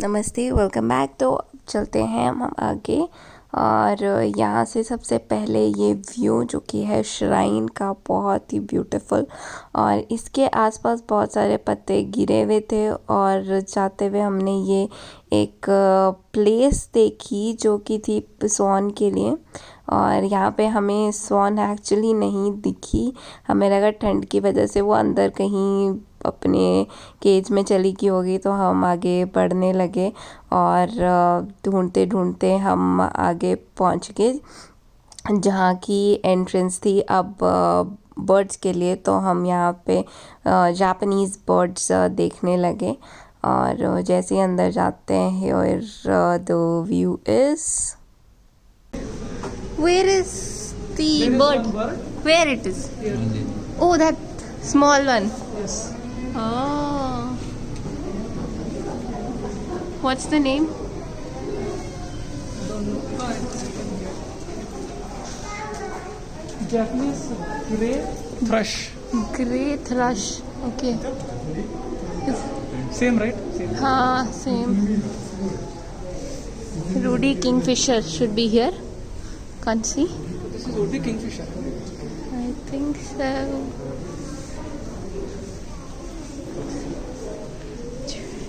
नमस्ते, welcome back. तो चलते हैं हम आगे। और यहाँ से सबसे पहले ये व्यू जो कि है श्राइन का, बहुत ही ब्यूटीफुल। और इसके आसपास बहुत सारे पत्ते गिरे हुए थे और जाते हुए हमने ये एक प्लेस देखी जो कि थी स्वान के लिए। और यहाँ पे हमें स्वान एक्चुअली नहीं दिखी, हमें लगा ठंड की वजह से वो अंदर कहीं अपने केज में चली गई होगी, तो हम आगे बढ़ने लगे और ढूंढते ढूंढते हम आगे पहुंच गए जहाँ की एंट्रेंस थी अब बर्ड्स के लिए। तो हम यहाँ पे जापानीज़ बर्ड्स देखने लगे और जैसे ही अंदर जाते हैं और the view is where is the bird, where it is, oh that small one. Oh, what's the name? Japanese grey thrush. Grey thrush. Okay. Same, right? Same. हाँ, same. Rudy Kingfisher should be here. Can't see. This is Rudy Kingfisher. I think so.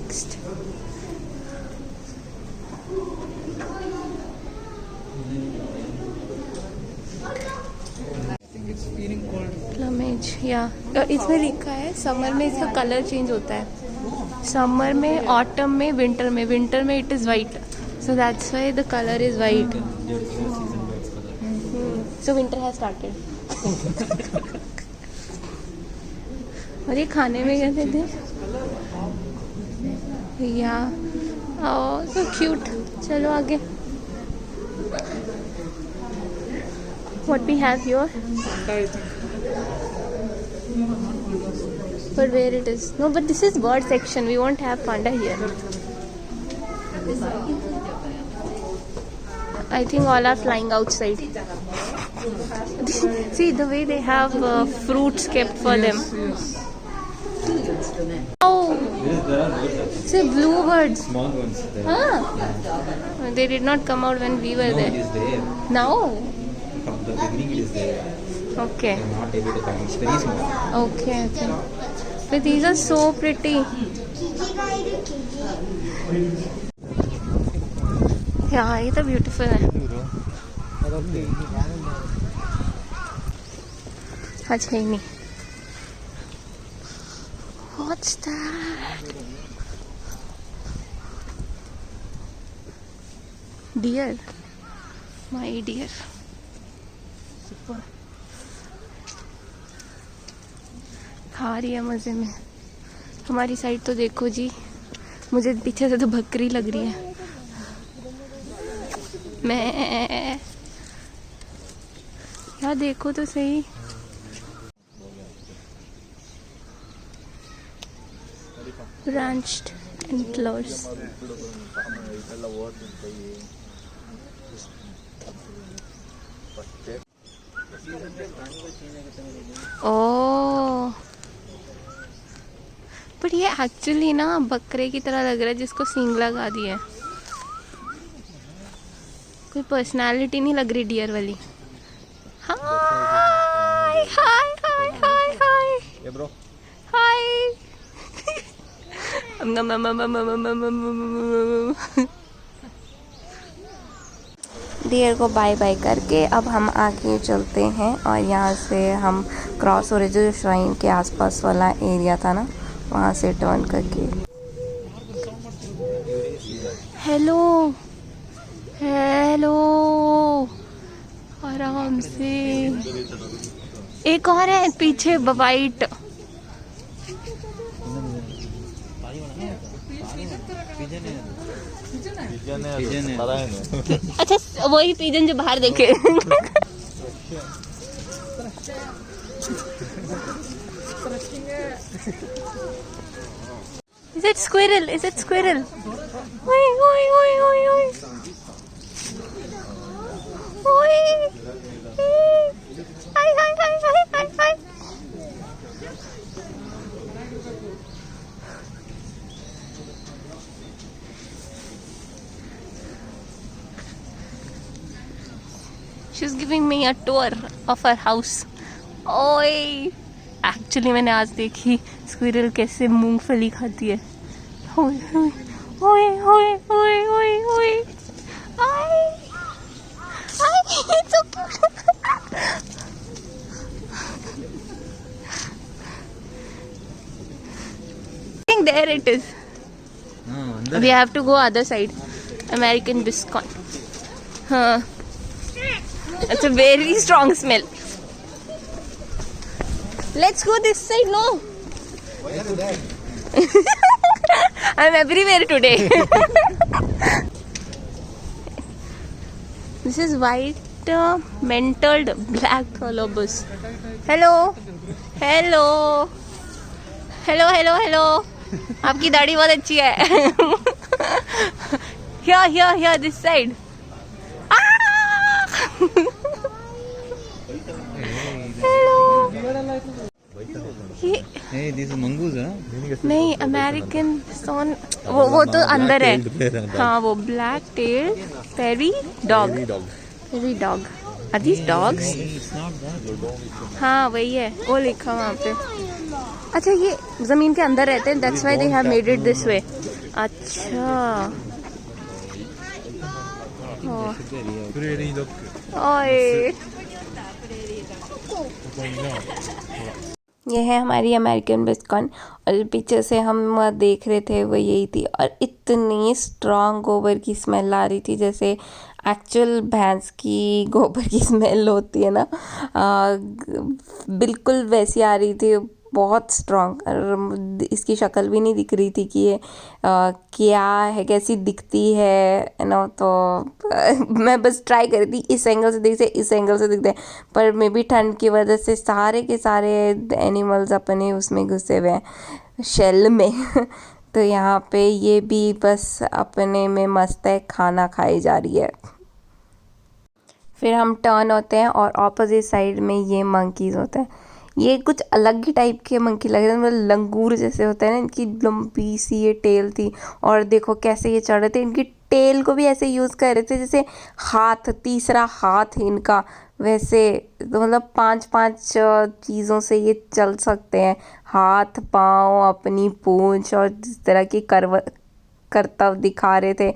Next. I think it's feeling cold. Plumage, yeah. इसमें लिखा है summer में इसका colour change होता है, summer में, autumn में, विंटर में। विंटर में it is white, so that's why the colour is white. So winter has started. और ये खाने में कहते थे या, ओह सो क्यूट। चलो आगे। What we have here? Panda, I think. But where it is? No, but this is bird section. We won't have panda here. I think all are flying outside. See the way they have fruits kept for them. Yes. Oh, see bluebirds. Small ones there. Huh? They did not come out when we were No, it there. is there. Now? From the beginning it is there. Okay. I'm not able to come. It's very small. Okay, okay. But these are so pretty. Yeah, ये तो beautiful है। अच्छा ही नहीं। What's that? Deer. My dear. Super. खा रही है मजे में। हमारी साइड तो देखो जी, मुझे पीछे से तो बकरी लग रही है। मैं यार देखो तो सही। Branched antlers. ओह, बट ये एक्चुअली ना बकरे की तरह लग रहा है जिसको सींग लगा दी है। कोई पर्सनालिटी नहीं लग रही डियर वाली। हाय हाय हाय हाय हाय। Yeah, bro. हाय। डियर को बाय बाय करके अब हम आगे चलते हैं और यहाँ से हम क्रॉस हो रहे जो श्राइन के आसपास वाला एरिया था ना, वहाँ से टर्न करके। हेलो हेलो, आराम से। एक और है पीछे वाइट। अच्छा वही पिजन जो बाहर देखे। Is it squirrel? Is it squirrel? Oi, oi, oi, oi, oi. Oi. Hi, hi, hi, hi, hi, hi. She is giving me a tour of her house. ओए एक्चुअली मैंने आज देखी स्क्विरल कैसे मूंगफली खाती है। ओए ओए ओए ओए ओए ओए I I it's okay. There it is. We have to go other side. American BizCon. Huh. It's a very strong smell. Let's go this side. No. Why is that? I'm everywhere today. This is white mentored black colobus. Hello. Hello. Hello. Hello. Hello. आपकी दाढ़ी बहुत अच्छी है। Here, this side. Hello. Hey, this is mongoose, huh? नहीं, American सोन वो तो अंदर है। हाँ, वो black tail prairie dog. Prairie dog. Are these dogs? It's not that. हाँ वही है, वो लिखा वहाँ पे। अच्छा ये जमीन के अंदर रहते हैं, that's why they have made it this way. अच्छा। ओए। ये है हमारी अमेरिकन बिस्कॉन और पीछे से हम देख रहे थे वो यही थी और इतनी स्ट्रॉन्ग गोबर की स्मेल आ रही थी जैसे एक्चुअल भैंस की गोबर की स्मेल होती है ना, बिल्कुल वैसी आ रही थी, बहुत स्ट्रॉन्ग। और इसकी शक्ल भी नहीं दिख रही थी कि ये क्या है, कैसी दिखती है ना। तो मैं बस ट्राई कर रही थी इस एंगल से दिखते, इस एंगल से दिखते, पर मे बी ठंड की वजह से सारे के सारे एनिमल्स अपने उसमें घुसे हुए हैं शेल में। तो यहाँ पे ये भी बस अपने में मस्त है, खाना खाई जा रही है। फिर हम टर्न होते हैं और ऑपोजिट साइड में ये मंकीज़ होते हैं। ये कुछ अलग ही टाइप के मंकी लग रहे हैं, मतलब लंगूर जैसे होते हैं ना, इनकी लंबी सी ये टेल थी और देखो कैसे ये चढ़ रहे थे, इनकी टेल को भी ऐसे यूज़ कर रहे थे जैसे हाथ, तीसरा हाथ इनका, वैसे तो मतलब 5-5 चीज़ों से ये चल सकते हैं, हाथ पाँव अपनी पूंछ, और जिस तरह की करतब दिखा रहे थे।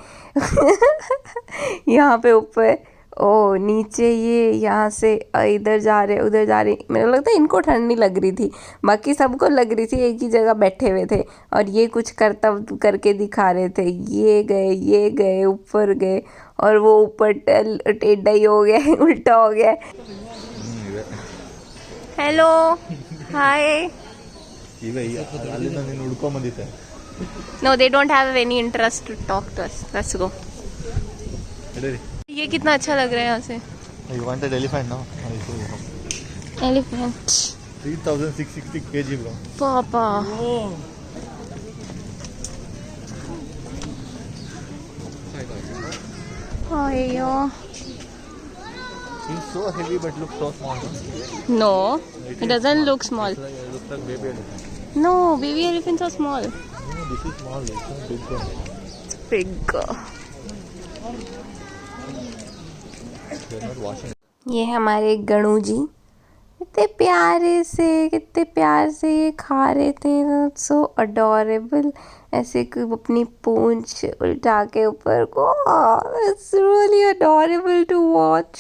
यहाँ पे ऊपर ओ नीचे ये यहाँ से इधर जा रहे उधर जा रहे, मेरे को लगता है इनको ठंड नहीं लग रही थी, बाकी सबको लग रही थी, एक ही जगह बैठे हुए थे और ये कुछ करतब करके दिखा रहे थे। ये गए ऊपर गए और वो ऊपर टेढ़ा ही हो गया, उल्टा हो गया। Hello hi. No they don't have any interest to talk to us, let's go. ये कितना अच्छा लग रहा है यहाँ से। You wanted elephant, no? Elephant 3,660 kg, bro. पापा अयो He's so heavy but looks so small. No it doesn't look small. It looks like baby elephant. No baby elephants are small. No, this is small. It's not big one. Big. They're not washing. ये हमारे गणू जी कितने प्यार से ये खा रहे थे, सो adorable. ऐसे अपनी पूंछ उल्टा के ऊपर को, it's really adorable to watch,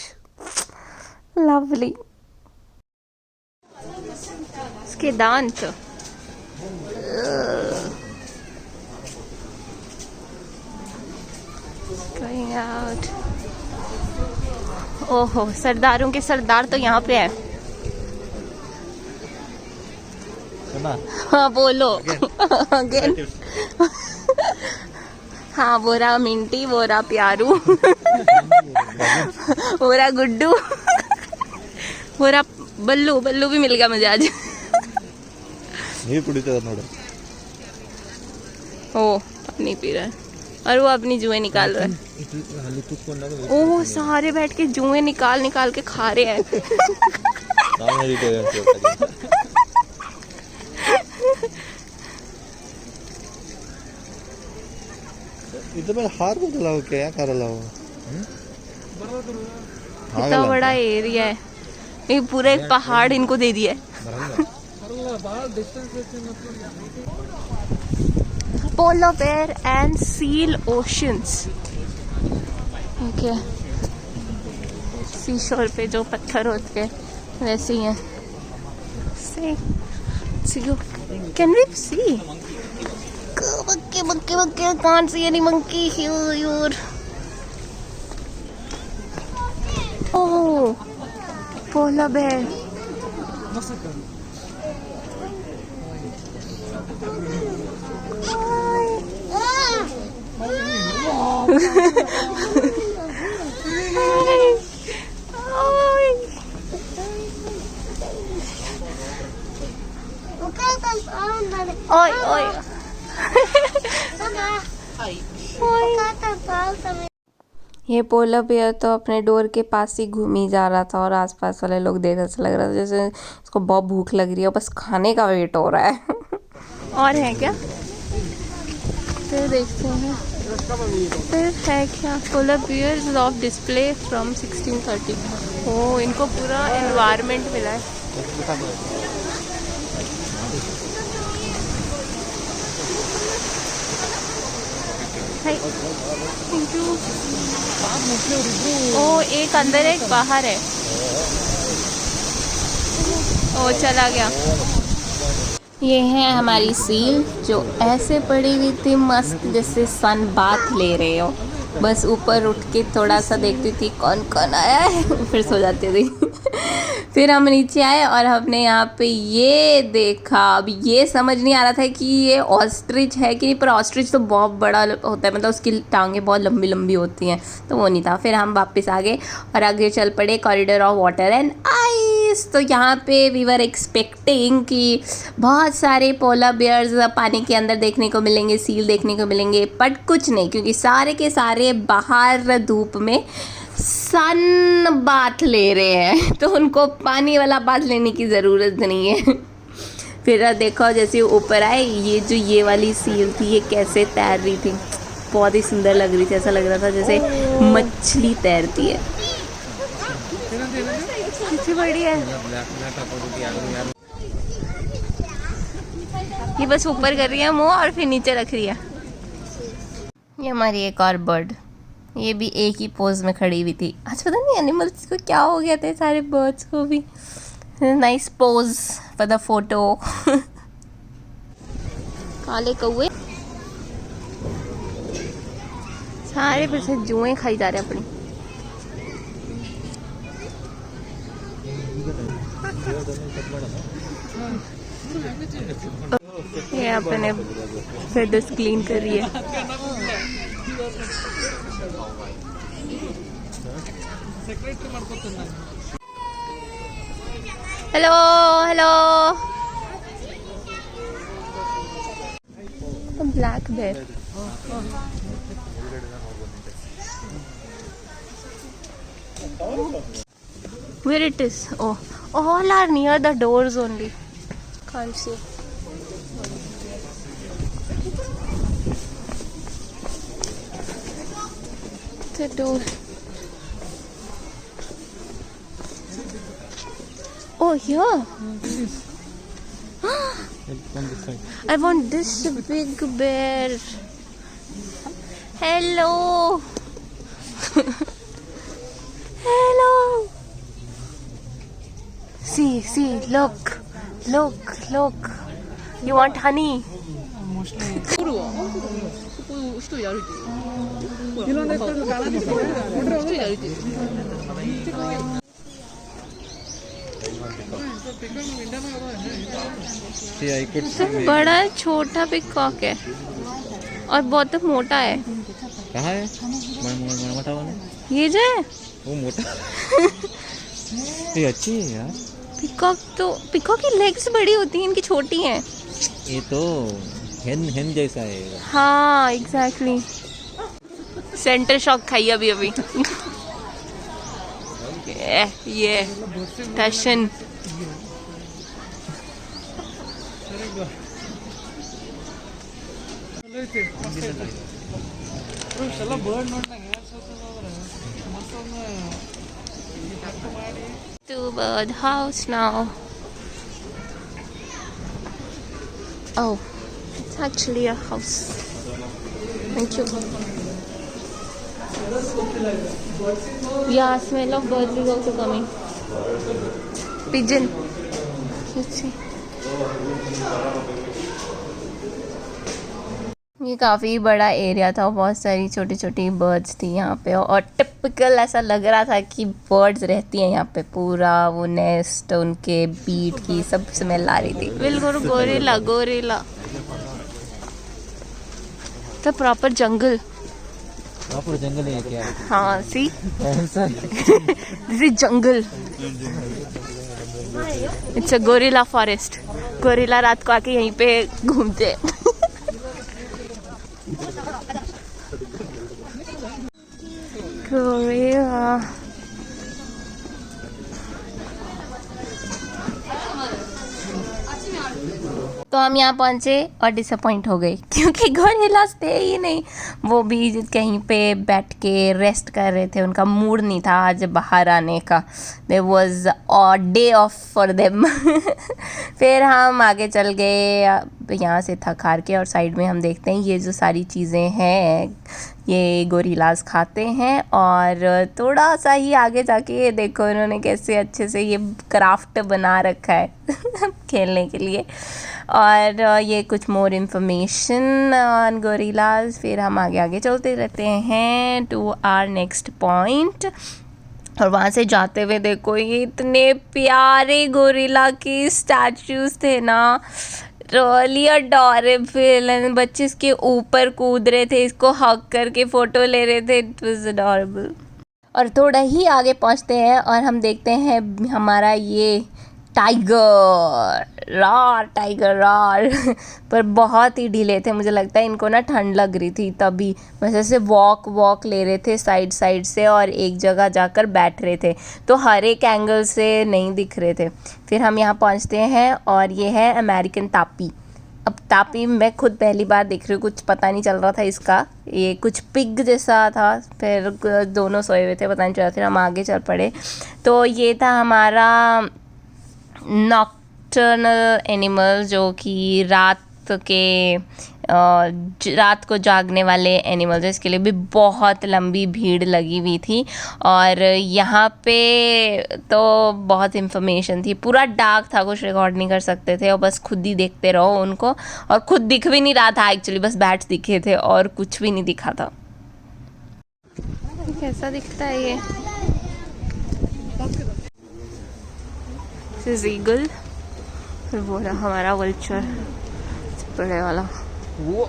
lovely. इसके दांत going out। ओहो सरदारों के सरदार तो यहाँ पे है। Anna, हाँ बोलो अगेन। हाँ वो रहा मिंटी, वो रहा प्यारू, वो रहा गुड्डू, वो रहा बल्लू। बल्लू भी मिल गया मुझे आज। ನೀರು ಕುಡಿತದ ನೋಡು. ओ पानी पी रहा है और वो अपनी जुएं निकाल रहा है। ओह सारे बैठ के जुएं निकाल के खा रहे हैं। ನಾನು ಹೇಳಿದ್ದೆ ಅಂತ ಹೇಳ್ತಾ. इधर में हार को चलाओ क्या, क्या कर रहा हो? इतना बड़ा एरिया है, ये पूरा एक पहाड़ इनको दे दिया है। Polar bear and seal oceans. Okay, sea shore पे जो पत्थर होते हैं वैसे ही हैं। Can we see? Monkey, can't see any monkey here. Oh, polar bear. Oi, oi. ये पोलर बेयर तो अपने डोर के पास ही घूम ही जा रहा था और आसपास वाले लोग देख ऐसा लग रहा था जैसे इसको बहुत भूख लग रही है, बस खाने का वेट हो रहा है। और है क्या? फिर देखते हैं, फिर है क्या? Polar bear is off display from 1630। ओ, इनको पूरा एनवायरनमेंट मिला है। Thank you. ओ, एक अंदर एक बाहर है। ओ, चला गया। ये है हमारी सील जो ऐसे पड़ी हुई थी मस्त, जैसे सन बाथ ले रहे हो। बस ऊपर उठ के थोड़ा सा देखती थी कौन कौन आया है, फिर सो जाती थी। फिर हम नीचे आए और हमने यहाँ पे ये देखा। अब ये समझ नहीं आ रहा था कि ये ऑस्ट्रिच है कि नहीं, पर ऑस्ट्रिच तो बहुत बड़ा होता है, मतलब उसकी टांगें बहुत लंबी लंबी होती हैं, तो वो नहीं था। फिर हम वापस आ गए और आगे चल पड़े corridor of water and ice. तो यहाँ पे वी वर एक्सपेक्टिंग कि बहुत सारे पोलर बेयर्स पानी के अंदर देखने को मिलेंगे, सील देखने को मिलेंगे, बट कुछ नहीं, क्योंकि सारे के सारे बाहर धूप में सन बाथ ले रहे हैं, तो उनको पानी वाला बाथ लेने की ज़रूरत नहीं है। फिर देखो जैसे ऊपर आए, ये वाली सील थी, ये कैसे तैर रही थी, बहुत ही सुंदर लग रही थी। ऐसा लग रहा था जैसे मछली तैरती है। कितनी बड़ी है ये, बस ऊपर कर रही है मुँह और फिर नीचे रख रही है। ये हमारी एक और बर्ड, ये भी एक ही पोज में खड़ी हुई थी। आज पता नहीं एनिमल्स को क्या हो गया था, सारे बर्ड्स को भी। Nice pose for the photo. काले कौवे सारे फिर से जुएं खाई जा रहे अपनी। ये अपने फेदर्स क्लीन कर रही है। Hello hello, black bear. Where it is? Oh, all are near the doors only. Can't see. The door. Oh, here. I want this big bear. Hello. Hello. See, look. You want honey? बड़ा छोटा peacock है और बहुत मोटा है। कहाँ है मोटा वाला? ये जो है वो मोटा। ये अच्छी है यार। पिकॉक की लेग्स बड़ी होती हैं, इनकी छोटी हैं। ये तो हेन जैसा है। हाँ एग्जैक्टली। सेंटर शॉक खाई अभी। ये fashion. To bird house now. Oh, it's actually a house. Thank you. Yeah, smell of birds is also coming. Pigeon. Let's see. ये काफ़ी बड़ा एरिया था, बहुत सारी छोटी छोटी बर्ड्स थी यहाँ पे, और टिपिकल ऐसा लग रहा था कि बर्ड्स रहती हैं यहाँ पे। पूरा वो नेस्ट, उनके बीट की सब स्मेल आ रही थी। बिल्कुल गोरिल्ला गोरिल्ला, तो प्रॉपर जंगल। प्रॉपर जंगल है क्या? हाँ, सी ऐसा this is jungle. It's a gorilla forest. Gorilla रात को आके यहीं पे घूमते हैं। गोरिल्ला। तो हम यहाँ पहुँचे और डिसअपॉइंट हो गए क्योंकि गोरिल्लास थे ही नहीं। वो भी कहीं पे बैठ के रेस्ट कर रहे थे, उनका मूड नहीं था आज बाहर आने का। There was a day off for them. फिर हम आगे चल गए यहाँ से थक हार के, और साइड में हम देखते हैं ये जो सारी चीज़ें हैं ये गोरिल्लास खाते हैं। और थोड़ा सा ही आगे जाके ये देखो इन्होंने कैसे अच्छे से ये क्राफ्ट बना रखा है खेलने के लिए। और ये कुछ मोर इन्फॉर्मेशन ऑन गोरिल्लास। फिर हम आगे आगे चलते रहते हैं टू आवर नेक्स्ट पॉइंट। और वहाँ से जाते हुए देखो ये इतने प्यारे गोरिल्ला की स्टैचूज थे ना, रियली अडोरेबल। एंड बच्चे इसके ऊपर कूद रहे थे, इसको हग करके फ़ोटो ले रहे थे। It was adorable. और थोड़ा ही आगे पहुँचते हैं और हम देखते हैं हमारा ये टाइगर रार। पर बहुत ही ढीले थे, मुझे लगता है इनको ना ठंड लग रही थी तभी। बस ऐसे वॉक ले रहे थे साइड से, और एक जगह जाकर बैठ रहे थे, तो हर एक एंगल से नहीं दिख रहे थे। फिर हम यहाँ पहुँचते हैं और ये है अमेरिकन तापी। अब तापी मैं खुद पहली बार देख रही हूँ, कुछ पता नहीं चल रहा था इसका। ये कुछ पिग जैसा था, फिर दोनों सोए हुए थे, पता नहीं चला। फिर हम आगे चल पड़े तो ये था हमारा नॉक्टर्नल एनिमल, जो कि रात को जागने वाले एनिमल्स। इसके लिए भी बहुत लंबी भीड़ लगी हुई थी। और यहाँ पे तो बहुत इन्फॉर्मेशन थी, पूरा डार्क था, कुछ रिकॉर्ड नहीं कर सकते थे, और बस खुद ही देखते रहो उनको। और खुद दिख भी नहीं रहा था एक्चुअली, बस बैट्स दिखे थे और कुछ भी नहीं दिखा था। कैसा दिखता है ये? दिस इज ईगल, और वो रहा हमारा वल्चर बड़े वाला। वो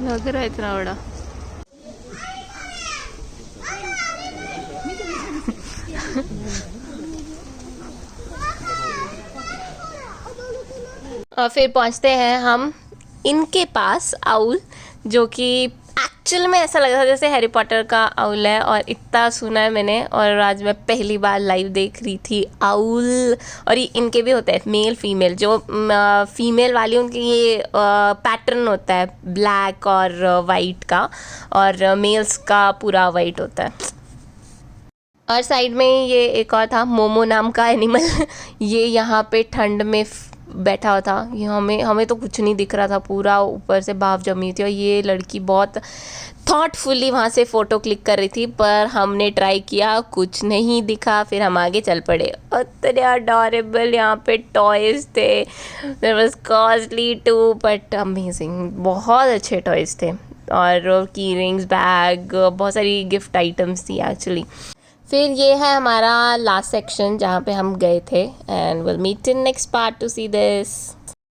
लग रहा है इतना बड़ा। और फिर पहुंचते हैं हम इनके पास, आउल, जो कि एक्चुअल में ऐसा लग रहा था जैसे हैरी पॉटर का आउल है। और इतना सुना है मैंने, और आज मैं पहली बार लाइव देख रही थी आउल। और ये इनके भी होता है मेल फीमेल। जो फीमेल वाली उनकी ये पैटर्न होता है ब्लैक और वाइट का, और मेल्स का पूरा वाइट होता है। और साइड में ये एक और था, मोमो नाम का एनिमल। ये यहाँ पे ठंड में बैठा हुआ था। ये हमें तो कुछ नहीं दिख रहा था, पूरा ऊपर से भाप जमी थी। और ये लड़की बहुत थॉटफुली वहाँ से फ़ोटो क्लिक कर रही थी, पर हमने ट्राई किया, कुछ नहीं दिखा। फिर हम आगे चल पड़े। इतने अडोरेबल यहाँ पे टॉयज़ थे। There was costly too but amazing, बहुत अच्छे टॉयज़ थे। और की रिंग्स, बैग, बहुत सारी गिफ्ट आइटम्स थी एक्चुअली। फिर ये है हमारा लास्ट सेक्शन जहाँ पे हम गए थे, and will meet in next part to see this.